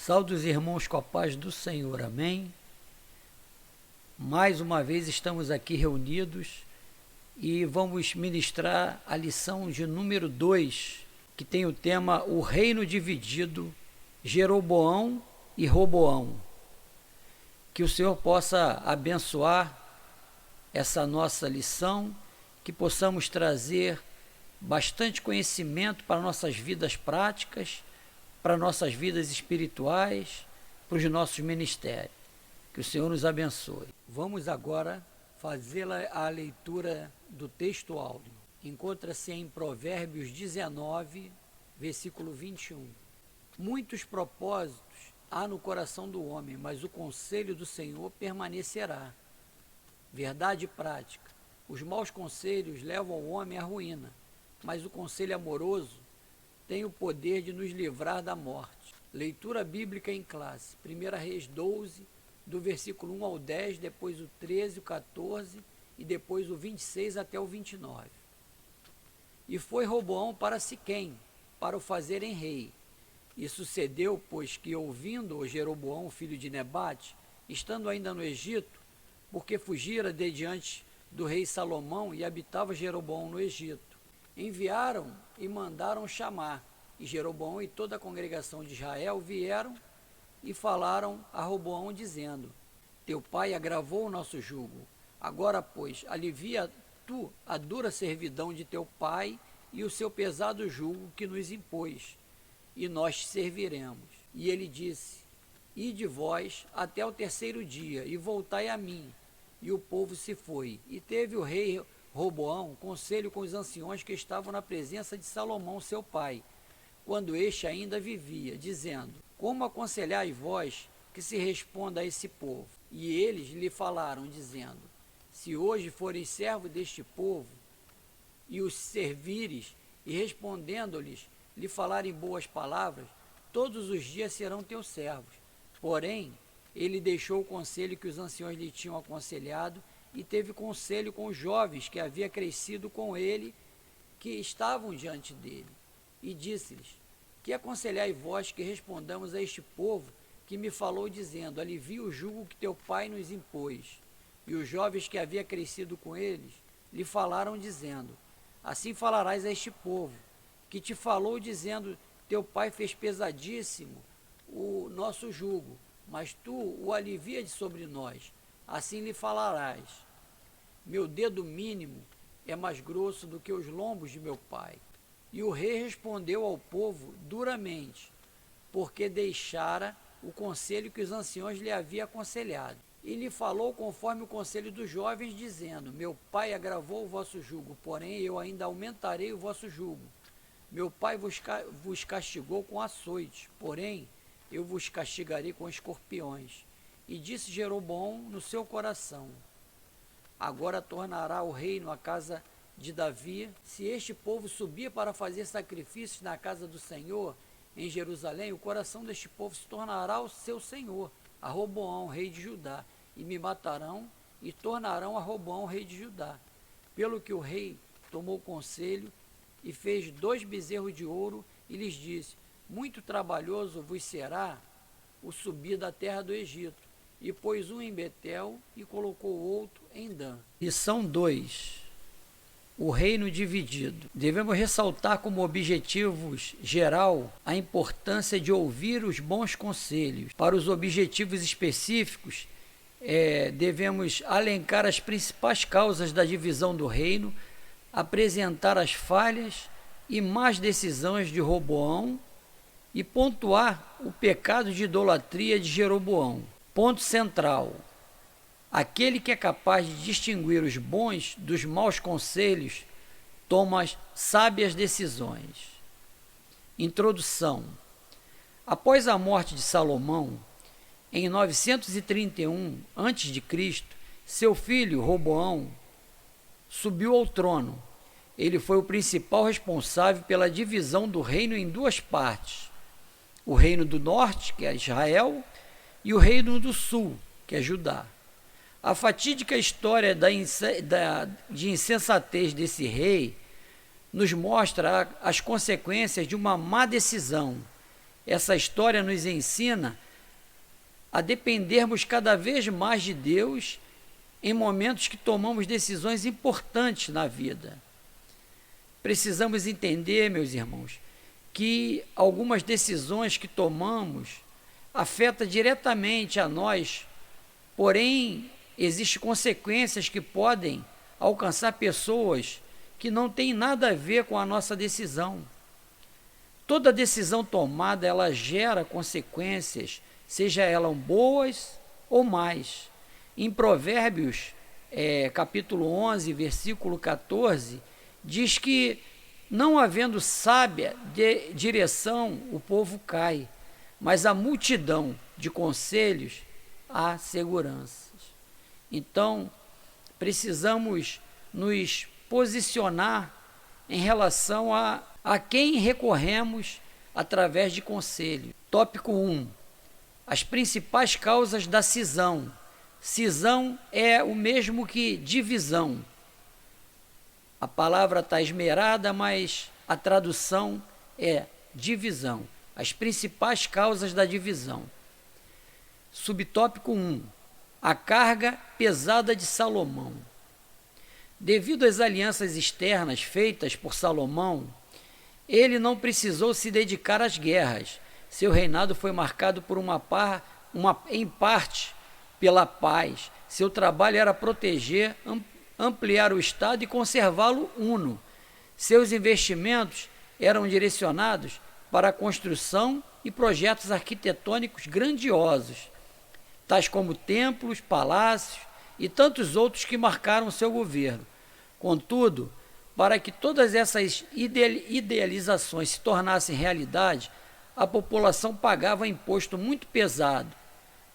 Saúde os irmãos com a paz do Senhor, amém? Mais uma vez estamos aqui reunidos e vamos ministrar a lição de número 2, que tem o tema O Reino Dividido, Jeroboão e Roboão. Que o Senhor possa abençoar essa nossa lição, que possamos trazer bastante conhecimento para nossas vidas práticas, para nossas vidas espirituais, para os nossos ministérios. Que o Senhor nos abençoe. Vamos agora fazer a leitura do texto áureo. Encontra-se em Provérbios 19, versículo 21. Muitos propósitos há no coração do homem, mas o conselho do Senhor permanecerá. Verdade prática. Os maus conselhos levam o homem à ruína, mas o conselho amoroso tem o poder de nos livrar da morte. Leitura bíblica em classe. 1 Reis 12, do versículo 1 ao 10, depois o 13, o 14 e depois o 26 até o 29. E foi Roboão para Siquém, para o fazerem rei. E sucedeu, pois, que ouvindo o Jeroboão, filho de Nebate, estando ainda no Egito, porque fugira de diante do rei Salomão e habitava Jeroboão no Egito, enviaram e mandaram chamar, e Jeroboão e toda a congregação de Israel vieram e falaram a Roboão, dizendo: Teu pai agravou o nosso jugo. Agora, pois, alivia tu a dura servidão de teu pai e o seu pesado jugo que nos impôs, e nós te serviremos. E ele disse: Ide vós até o terceiro dia, e voltai a mim. E o povo se foi. E teve o rei Roboão conselho com os anciões que estavam na presença de Salomão, seu pai, quando este ainda vivia, dizendo: Como aconselhai vós que se responda a esse povo? E eles lhe falaram, dizendo: Se hoje fores servo deste povo, e os servires, e respondendo-lhes, lhe falarem boas palavras, todos os dias serão teus servos. Porém, ele deixou o conselho que os anciões lhe tinham aconselhado, e teve conselho com os jovens que havia crescido com ele, que estavam diante dele. E disse-lhes: Que aconselhai vós que respondamos a este povo que me falou, dizendo: Alivia o jugo que teu pai nos impôs? E os jovens que havia crescido com eles lhe falaram, dizendo: Assim falarás a este povo, que te falou, dizendo: Teu pai fez pesadíssimo o nosso jugo, mas tu o alivia de sobre nós. Assim lhe falarás: Meu dedo mínimo é mais grosso do que os lombos de meu pai. E o rei respondeu ao povo duramente, porque deixara o conselho que os anciões lhe haviam aconselhado. E lhe falou conforme o conselho dos jovens, dizendo: Meu pai agravou o vosso jugo, porém eu ainda aumentarei o vosso jugo. Meu pai vos castigou com açoites, porém eu vos castigarei com escorpiões. E disse Jeroboão no seu coração: Agora tornará o reino à casa de Davi, se este povo subir para fazer sacrifícios na casa do Senhor em Jerusalém, o coração deste povo se tornará o seu senhor, a Roboão, rei de Judá, e me matarão e tornarão a Roboão, rei de Judá. Pelo que o rei tomou conselho e fez 2 bezerros de ouro e lhes disse: Muito trabalhoso vos será o subir da terra do Egito. E pôs um em Betel e colocou outro em Dan. Lição 2. O reino dividido. Devemos ressaltar como objetivos geral a importância de ouvir os bons conselhos. Para os objetivos específicos, devemos alencar as principais causas da divisão do reino, apresentar as falhas e más decisões de Roboão e pontuar o pecado de idolatria de Jeroboão. Ponto central: aquele que é capaz de distinguir os bons dos maus conselhos toma as sábias decisões. Introdução. Após a morte de Salomão, em 931 a.C., seu filho Roboão subiu ao trono. Ele foi o principal responsável pela divisão do reino em 2 partes: o reino do norte, que é Israel, e o reino do sul, que é Judá. A fatídica história de insensatez desse rei nos mostra as consequências de uma má decisão Essa história nos ensina a dependermos cada vez mais de Deus em momentos que tomamos decisões importantes na vida. Precisamos entender, meus irmãos, que algumas decisões que tomamos afetam diretamente a nós, porém, existem consequências que podem alcançar pessoas que não têm nada a ver com a nossa decisão. Toda decisão tomada, ela gera consequências, seja elas boas ou más. Em Provérbios, capítulo 11, versículo 14, diz que, não havendo sábia direção, o povo cai, mas a multidão de conselhos há seguranças. Então, precisamos nos posicionar em relação a quem recorremos através de conselho. Tópico 1. As principais causas da cisão. Cisão é o mesmo que divisão. A palavra está esmerada, mas a tradução é divisão. As principais causas da divisão. Subtópico 1. A carga pesada de Salomão. Devido às alianças externas feitas por Salomão, ele não precisou se dedicar às guerras. Seu reinado foi marcado por em parte pela paz. Seu trabalho era proteger, ampliar o Estado e conservá-lo uno. Seus investimentos eram direcionados para a construção e projetos arquitetônicos grandiosos, tais como templos, palácios e tantos outros que marcaram seu governo. Contudo, para que todas essas idealizações se tornassem realidade, a população pagava imposto muito pesado.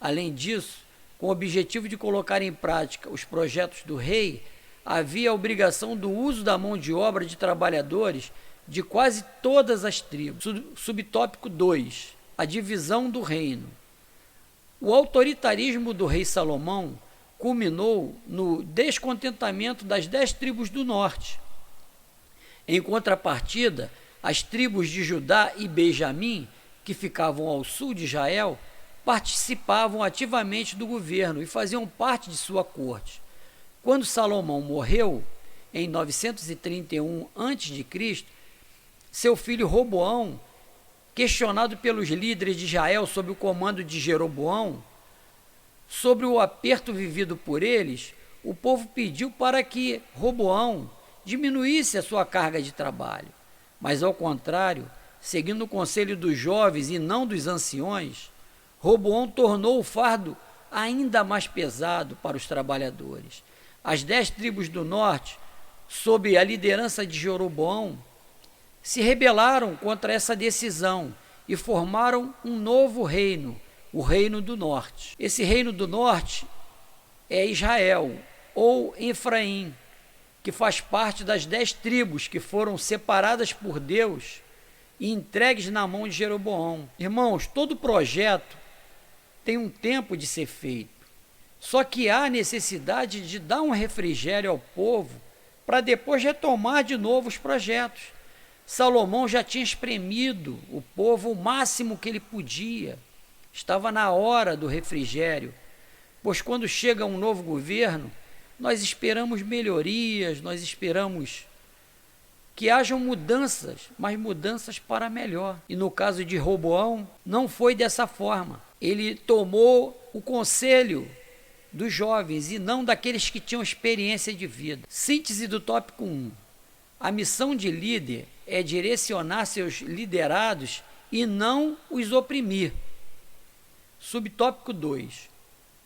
Além disso, com o objetivo de colocar em prática os projetos do rei, havia a obrigação do uso da mão de obra de trabalhadores de quase todas as tribos. Subtópico 2. A divisão do reino. O autoritarismo do rei Salomão culminou no descontentamento das 10 tribos do norte. Em contrapartida, as tribos de Judá e Benjamim, que ficavam ao sul de Israel, participavam ativamente do governo e faziam parte de sua corte. Quando Salomão morreu, em 931 a.C., seu filho Roboão, questionado pelos líderes de Israel sob o comando de Jeroboão, sobre o aperto vivido por eles, o povo pediu para que Roboão diminuísse a sua carga de trabalho. Mas, ao contrário, seguindo o conselho dos jovens e não dos anciões, Roboão tornou o fardo ainda mais pesado para os trabalhadores. As 10 tribos do norte, sob a liderança de Jeroboão, se rebelaram contra essa decisão e formaram um novo reino, o Reino do Norte. Esse Reino do Norte é Israel, ou Efraim, que faz parte das 10 tribos que foram separadas por Deus e entregues na mão de Jeroboão. Irmãos, todo projeto tem um tempo de ser feito, só que há necessidade de dar um refrigério ao povo para depois retomar de novo os projetos. Salomão já tinha espremido o povo o máximo que ele podia. Estava na hora do refrigério, pois quando chega um novo governo, nós esperamos melhorias, nós esperamos que hajam mudanças, mas mudanças para melhor. E no caso de Roboão, não foi dessa forma. Ele tomou o conselho dos jovens e não daqueles que tinham experiência de vida. Síntese do tópico 1. A missão de líder é direcionar seus liderados e não os oprimir. Subtópico 2.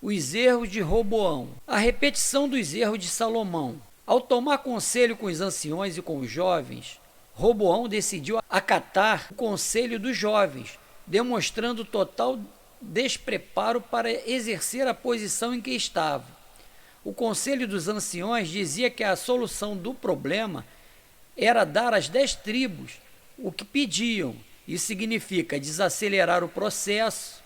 Os erros de Roboão. A repetição dos erros de Salomão. Ao tomar conselho com os anciões e com os jovens, Roboão decidiu acatar o conselho dos jovens, demonstrando total despreparo para exercer a posição em que estava. O conselho dos anciões dizia que a solução do problema era dar às 10 tribos o que pediam. Isso significa desacelerar o processo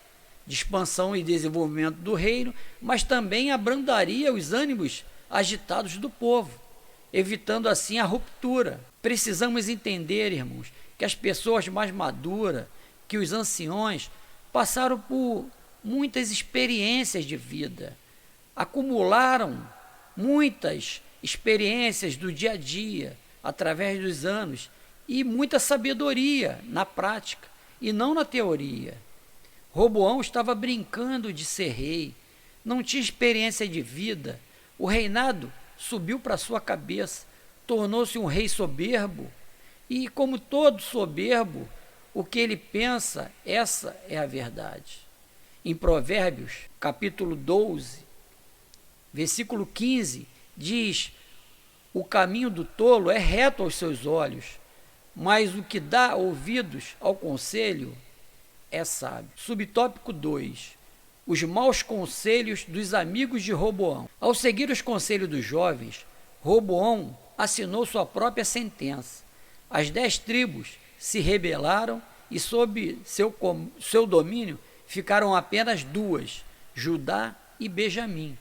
de expansão e desenvolvimento do reino, mas também abrandaria os ânimos agitados do povo, evitando assim a ruptura. Precisamos entender, irmãos, que as pessoas mais maduras, que os anciões passaram por muitas experiências de vida, acumularam muitas experiências do dia a dia, através dos anos, e muita sabedoria na prática, e não na teoria. Roboão estava brincando de ser rei, não tinha experiência de vida, o reinado subiu para sua cabeça, tornou-se um rei soberbo, e como todo soberbo, o que ele pensa, essa é a verdade. Em Provérbios, capítulo 12, versículo 15, diz: o caminho do tolo é reto aos seus olhos, mas o que dá ouvidos ao conselho é sábio. Subtópico 2. Os maus conselhos dos amigos de Roboão. Ao seguir os conselhos dos jovens, Roboão assinou sua própria sentença. As 10 tribos se rebelaram e sob seu domínio ficaram apenas 2, Judá e Benjamim.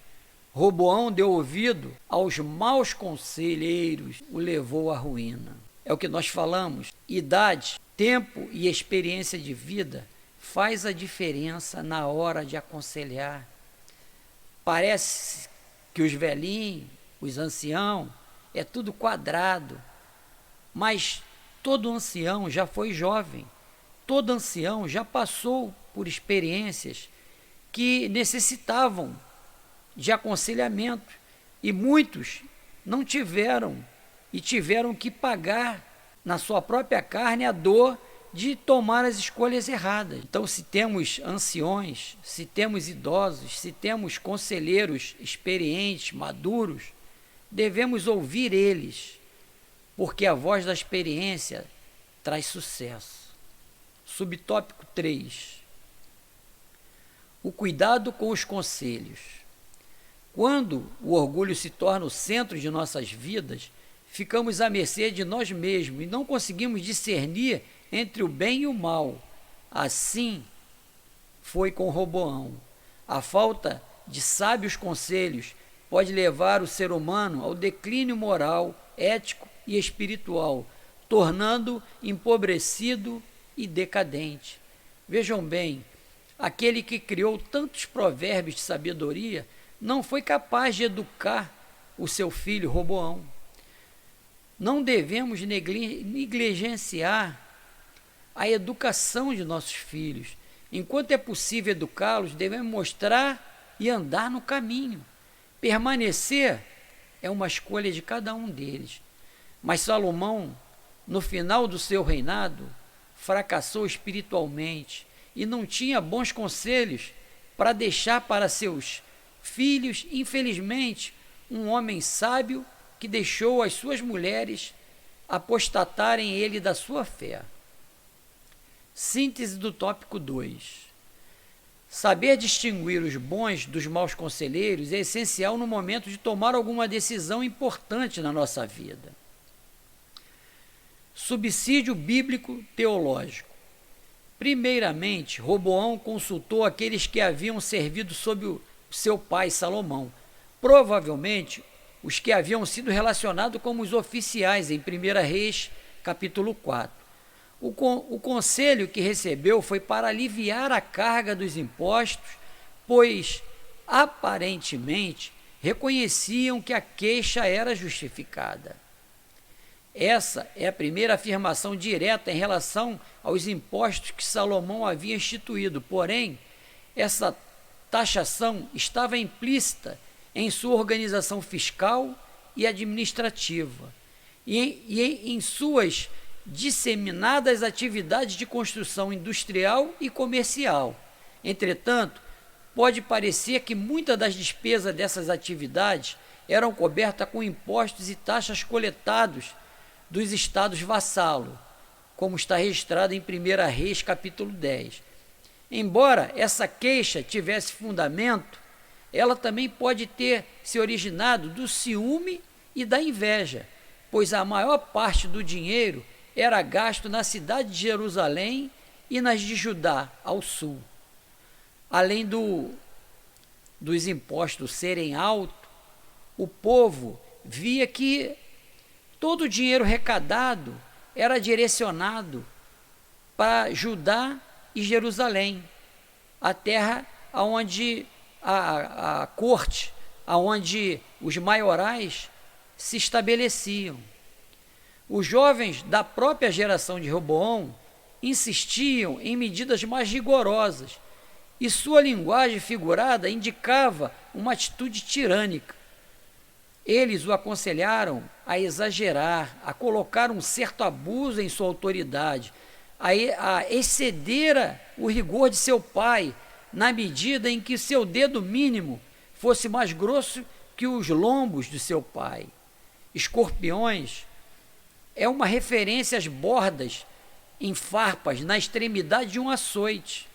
Roboão deu ouvido aos maus conselheiros, o levou à ruína. É o que nós falamos. Idade, tempo e experiência de vida faz a diferença na hora de aconselhar. Parece que os velhinhos, os anciãos, é tudo quadrado, mas todo ancião já foi jovem, todo ancião já passou por experiências que necessitavam de aconselhamento, e muitos não tiveram e tiveram que pagar na sua própria carne a dor de tomar as escolhas erradas. Então, se temos anciões, se temos idosos, se temos conselheiros experientes, maduros, devemos ouvir eles, porque a voz da experiência traz sucesso. Subtópico 3. O cuidado com os conselhos. Quando o orgulho se torna o centro de nossas vidas, ficamos à mercê de nós mesmos e não conseguimos discernir entre o bem e o mal. Assim foi com Roboão. A falta de sábios conselhos pode levar o ser humano ao declínio moral, ético e espiritual, tornando-o empobrecido e decadente. Vejam bem, aquele que criou tantos provérbios de sabedoria não foi capaz de educar o seu filho Roboão. Não devemos negligenciar a educação de nossos filhos. Enquanto é possível educá-los, devemos mostrar e andar no caminho. Permanecer é uma escolha de cada um deles. Mas Salomão, no final do seu reinado, fracassou espiritualmente e não tinha bons conselhos para deixar para seus filhos. Infelizmente, um homem sábio que deixou as suas mulheres apostatarem ele da sua fé. Síntese do tópico 2. Saber distinguir os bons dos maus conselheiros é essencial no momento de tomar alguma decisão importante na nossa vida. Subsídio bíblico teológico. Primeiramente, Roboão consultou aqueles que haviam servido sob o seu pai Salomão, provavelmente os que haviam sido relacionados como os oficiais em 1 Reis, capítulo 4. O conselho que recebeu foi para aliviar a carga dos impostos, pois, aparentemente, reconheciam que a queixa era justificada. Essa é a primeira afirmação direta em relação aos impostos que Salomão havia instituído, porém, essa taxação estava implícita em sua organização fiscal e administrativa e em suas disseminadas atividades de construção industrial e comercial. Entretanto, pode parecer que muitas das despesas dessas atividades eram cobertas com impostos e taxas coletados dos estados vassalos, como está registrado em 1 Reis, capítulo 10. Embora essa queixa tivesse fundamento, ela também pode ter se originado do ciúme e da inveja, pois a maior parte do dinheiro era gasto na cidade de Jerusalém e nas de Judá, ao sul. Além dos impostos serem altos, o povo via que todo o dinheiro arrecadado era direcionado para Judá e Jerusalém, a terra onde a corte, onde os maiorais se estabeleciam. Os jovens da própria geração de Roboão insistiam em medidas mais rigorosas, e sua linguagem figurada indicava uma atitude tirânica. Eles o aconselharam a exagerar, a colocar um certo abuso em sua autoridade, a exceder o rigor de seu pai, na medida em que seu dedo mínimo fosse mais grosso que os lombos de seu pai. Escorpiões é uma referência às bordas em farpas na extremidade de um açoite.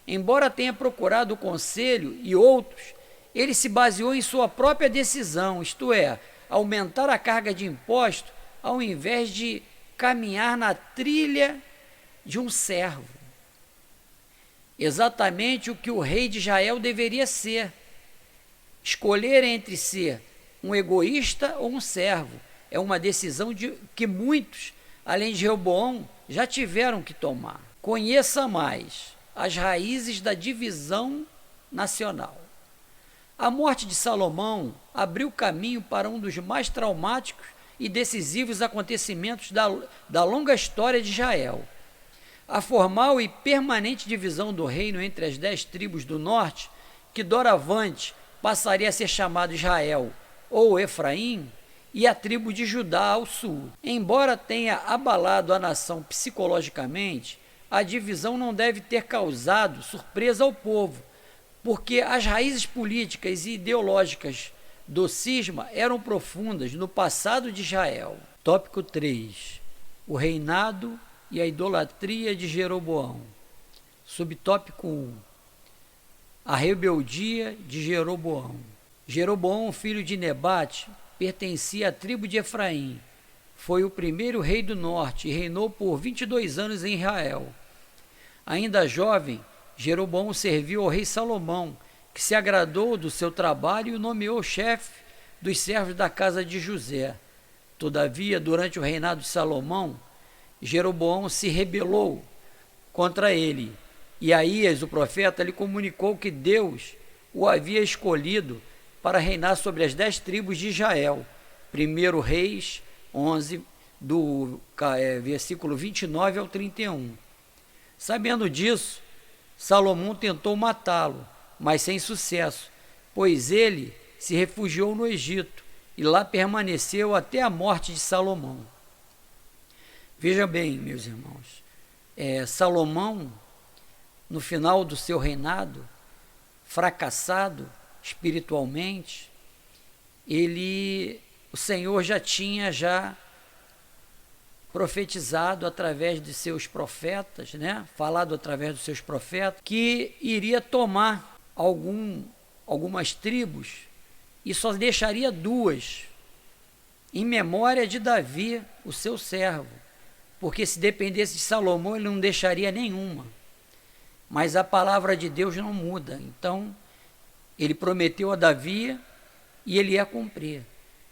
Embora tenha procurado o conselho e outros, ele se baseou em sua própria decisão, isto é, aumentar a carga de imposto ao invés de caminhar na trilha de um servo. Exatamente o que o rei de Israel deveria ser. Escolher entre ser um egoísta ou um servo é uma decisão que muitos, além de Jeroboão, já tiveram que tomar. Conheça mais as raízes da divisão nacional. A morte de Salomão abriu caminho para um dos mais traumáticos e decisivos acontecimentos da longa história de Israel. A formal e permanente divisão do reino entre as 10 tribos do norte, que doravante passaria a ser chamado Israel ou Efraim, e a tribo de Judá ao sul. Embora tenha abalado a nação psicologicamente, a divisão não deve ter causado surpresa ao povo, porque as raízes políticas e ideológicas do cisma eram profundas no passado de Israel. Tópico 3. O reinado e a idolatria de Jeroboão. Subtópico 1. A rebeldia de Jeroboão. Jeroboão, filho de Nebate, pertencia à tribo de Efraim. Foi o primeiro rei do norte e reinou por 22 anos em Israel. Ainda jovem, Jeroboão serviu ao rei Salomão, que se agradou do seu trabalho e o nomeou chefe dos servos da casa de José. Todavia, durante o reinado de Salomão, Jeroboão se rebelou contra ele, e Aías, o profeta, lhe comunicou que Deus o havia escolhido para reinar sobre as 10 tribos de Israel. 1 Reis 11, do versículo 29 ao 31. Sabendo disso, Salomão tentou matá-lo, mas sem sucesso, pois ele se refugiou no Egito e lá permaneceu até a morte de Salomão. Veja bem, meus irmãos, Salomão, no final do seu reinado, fracassado espiritualmente, o Senhor já tinha profetizado através de seus profetas, falado através dos seus profetas, que iria tomar algumas tribos e só deixaria 2, em memória de Davi, o seu servo, porque se dependesse de Salomão, ele não deixaria nenhuma. Mas a palavra de Deus não muda, então ele prometeu a Davi e ele ia cumprir.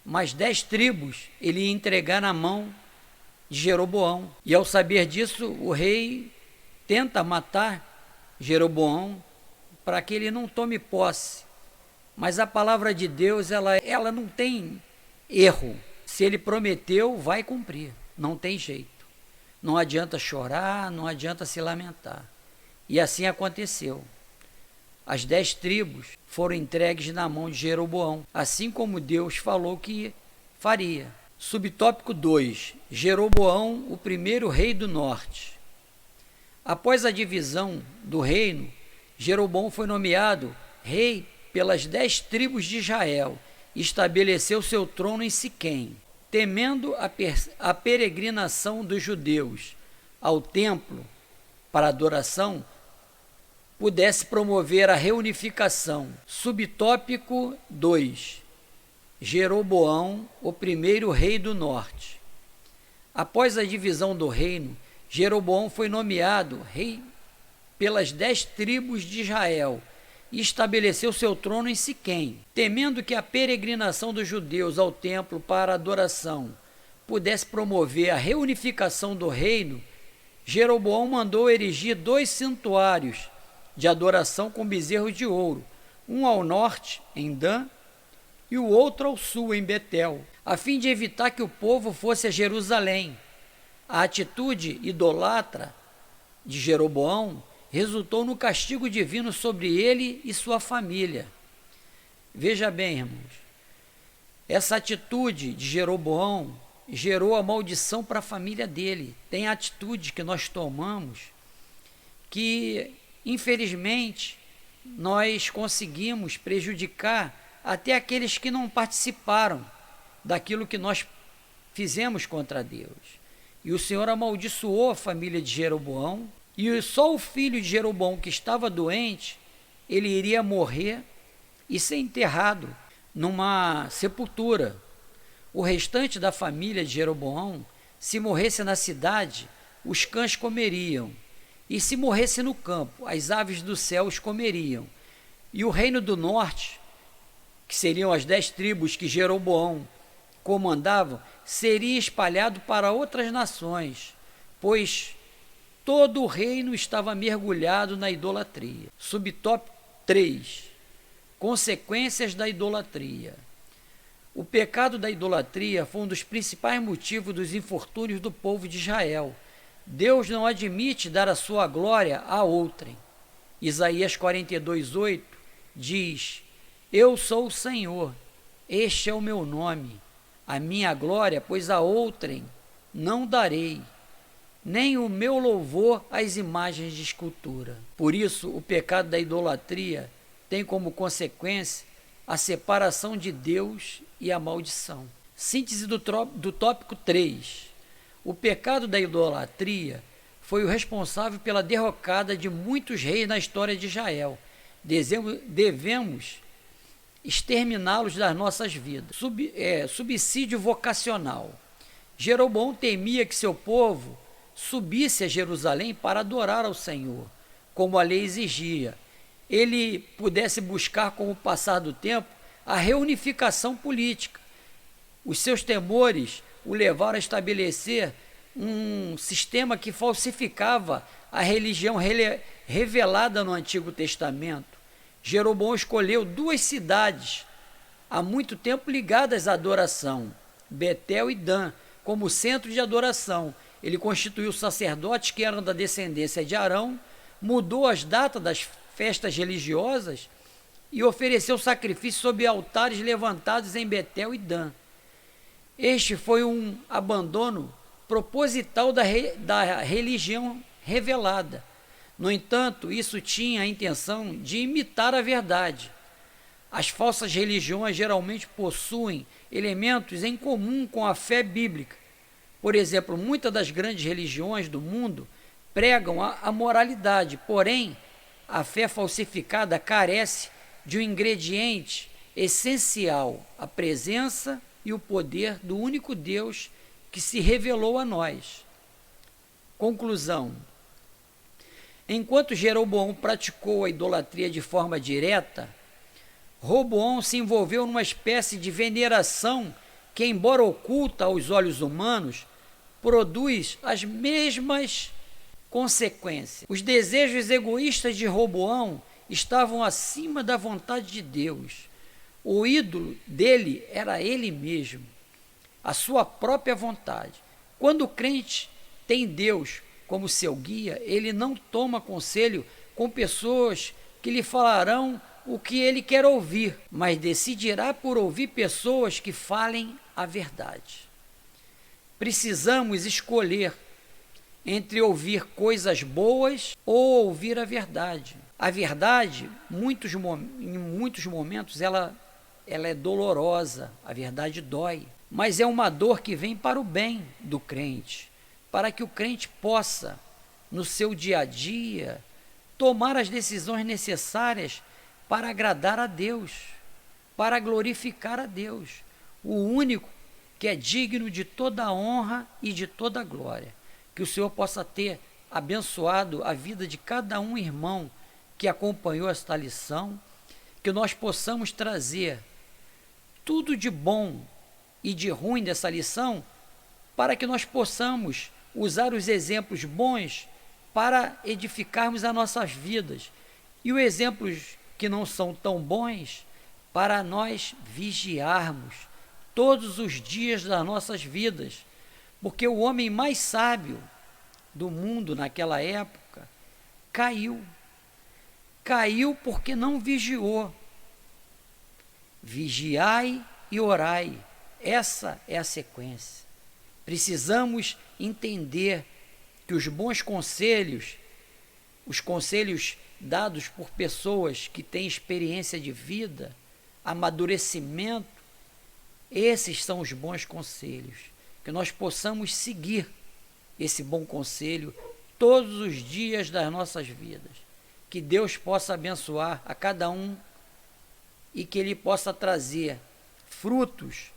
Mas 10 tribos ele ia entregar na mão de Jeroboão. E ao saber disso, o rei tenta matar Jeroboão para que ele não tome posse. Mas a palavra de Deus, ela não tem erro. Se ele prometeu, vai cumprir. Não tem jeito. Não adianta chorar, não adianta se lamentar. E assim aconteceu. As 10 tribos foram entregues na mão de Jeroboão, assim como Deus falou que faria. Subtópico 2. Jeroboão, o primeiro rei do norte. Após a divisão do reino, Jeroboão foi nomeado rei pelas 10 tribos de Israel e estabeleceu seu trono em Siquém. Temendo a peregrinação dos judeus ao templo para adoração, pudesse promover a reunificação. Subtópico 2. Jeroboão, o primeiro rei do norte. Após a divisão do reino, Jeroboão foi nomeado rei pelas 10 tribos de Israel e estabeleceu seu trono em Siquém. Temendo que a peregrinação dos judeus ao templo para adoração pudesse promover a reunificação do reino, Jeroboão mandou erigir 2 santuários de adoração com bezerros de ouro, um ao norte, em Dan, e o outro ao sul, em Betel, a fim de evitar que o povo fosse a Jerusalém. A atitude idolatra de Jeroboão resultou no castigo divino sobre ele e sua família. Veja bem, irmãos, essa atitude de Jeroboão gerou a maldição para a família dele. Tem atitudes que nós tomamos que, infelizmente, nós conseguimos prejudicar até aqueles que não participaram daquilo que nós fizemos contra Deus. E o Senhor amaldiçoou a família de Jeroboão, e só o filho de Jeroboão que estava doente, ele iria morrer e ser enterrado numa sepultura. O restante da família de Jeroboão, se morresse na cidade, os cães comeriam, e se morresse no campo, as aves do céu os comeriam. E o reino do norte, que seriam as 10 tribos que Jeroboão comandava, seria espalhado para outras nações, pois todo o reino estava mergulhado na idolatria. Subtópico 3. Consequências da idolatria. O pecado da idolatria foi um dos principais motivos dos infortúnios do povo de Israel. Deus não admite dar a sua glória a outrem. Isaías 42:8 diz: Eu sou o Senhor, este é o meu nome, a minha glória, pois a outrem não darei, nem o meu louvor às imagens de escultura. Por isso, o pecado da idolatria tem como consequência a separação de Deus e a maldição. Síntese do tópico 3. O pecado da idolatria foi o responsável pela derrocada de muitos reis na história de Israel. Devemos exterminá-los das nossas vidas. Subsídio vocacional. Jeroboão temia que seu povo subisse a Jerusalém para adorar ao Senhor, como a lei exigia. Ele pudesse buscar, com o passar do tempo, a reunificação política. Os seus temores o levaram a estabelecer um sistema que falsificava a religião revelada no Antigo Testamento. Jeroboão escolheu 2 cidades, há muito tempo ligadas à adoração, Betel e Dan, como centro de adoração. Ele constituiu sacerdotes que eram da descendência de Arão, mudou as datas das festas religiosas e ofereceu sacrifícios sob altares levantados em Betel e Dan. Este foi um abandono proposital da religião revelada. No entanto, isso tinha a intenção de imitar a verdade. As falsas religiões geralmente possuem elementos em comum com a fé bíblica. Por exemplo, muitas das grandes religiões do mundo pregam a moralidade, porém, a fé falsificada carece de um ingrediente essencial, a presença e o poder do único Deus que se revelou a nós. Conclusão. Enquanto Jeroboão praticou a idolatria de forma direta, Roboão se envolveu numa espécie de veneração que, embora oculta aos olhos humanos, produz as mesmas consequências. Os desejos egoístas de Roboão estavam acima da vontade de Deus. O ídolo dele era ele mesmo, a sua própria vontade. Quando o crente tem Deus como seu guia, ele não toma conselho com pessoas que lhe falarão o que ele quer ouvir, mas decidirá por ouvir pessoas que falem a verdade. Precisamos escolher entre ouvir coisas boas ou ouvir a verdade. A verdade, em muitos momentos, ela é dolorosa, a verdade dói, mas é uma dor que vem para o bem do crente, para que o crente possa, no seu dia a dia, tomar as decisões necessárias para agradar a Deus, para glorificar a Deus, o único que é digno de toda a honra e de toda a glória. Que o Senhor possa ter abençoado a vida de cada um irmão que acompanhou esta lição, que nós possamos trazer tudo de bom e de ruim dessa lição, para que nós possamos usar os exemplos bons para edificarmos as nossas vidas e os exemplos que não são tão bons para nós vigiarmos todos os dias das nossas vidas, porque o homem mais sábio do mundo naquela época caiu porque não vigiou. Vigiai e orai, essa é a sequência. Precisamos entender que os bons conselhos, os conselhos dados por pessoas que têm experiência de vida, amadurecimento, esses são os bons conselhos, que nós possamos seguir esse bom conselho todos os dias das nossas vidas. Que Deus possa abençoar a cada um e que Ele possa trazer frutos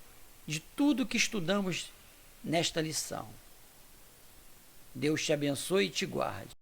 de tudo que estudamos nesta lição. Deus te abençoe e te guarde.